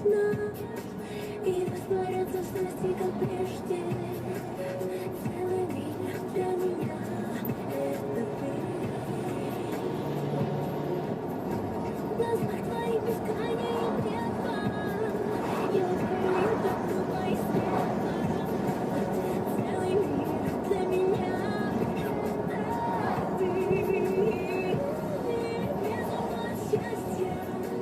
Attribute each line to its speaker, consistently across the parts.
Speaker 1: окна, и растворятся страсти, как прежде. Целый мир для меня — это ты. В глазах твоих бескрайнее небо, я уверен, как твои слова. Целый мир для меня — это ты. Без ума от счастья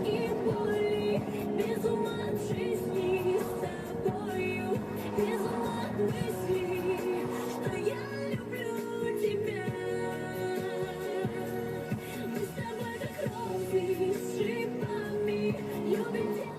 Speaker 1: и боли, без ума от жизни с тобою, без ума от мысли, что я люблю тебя. Мы с тобой как розы с шипами, любим тебя.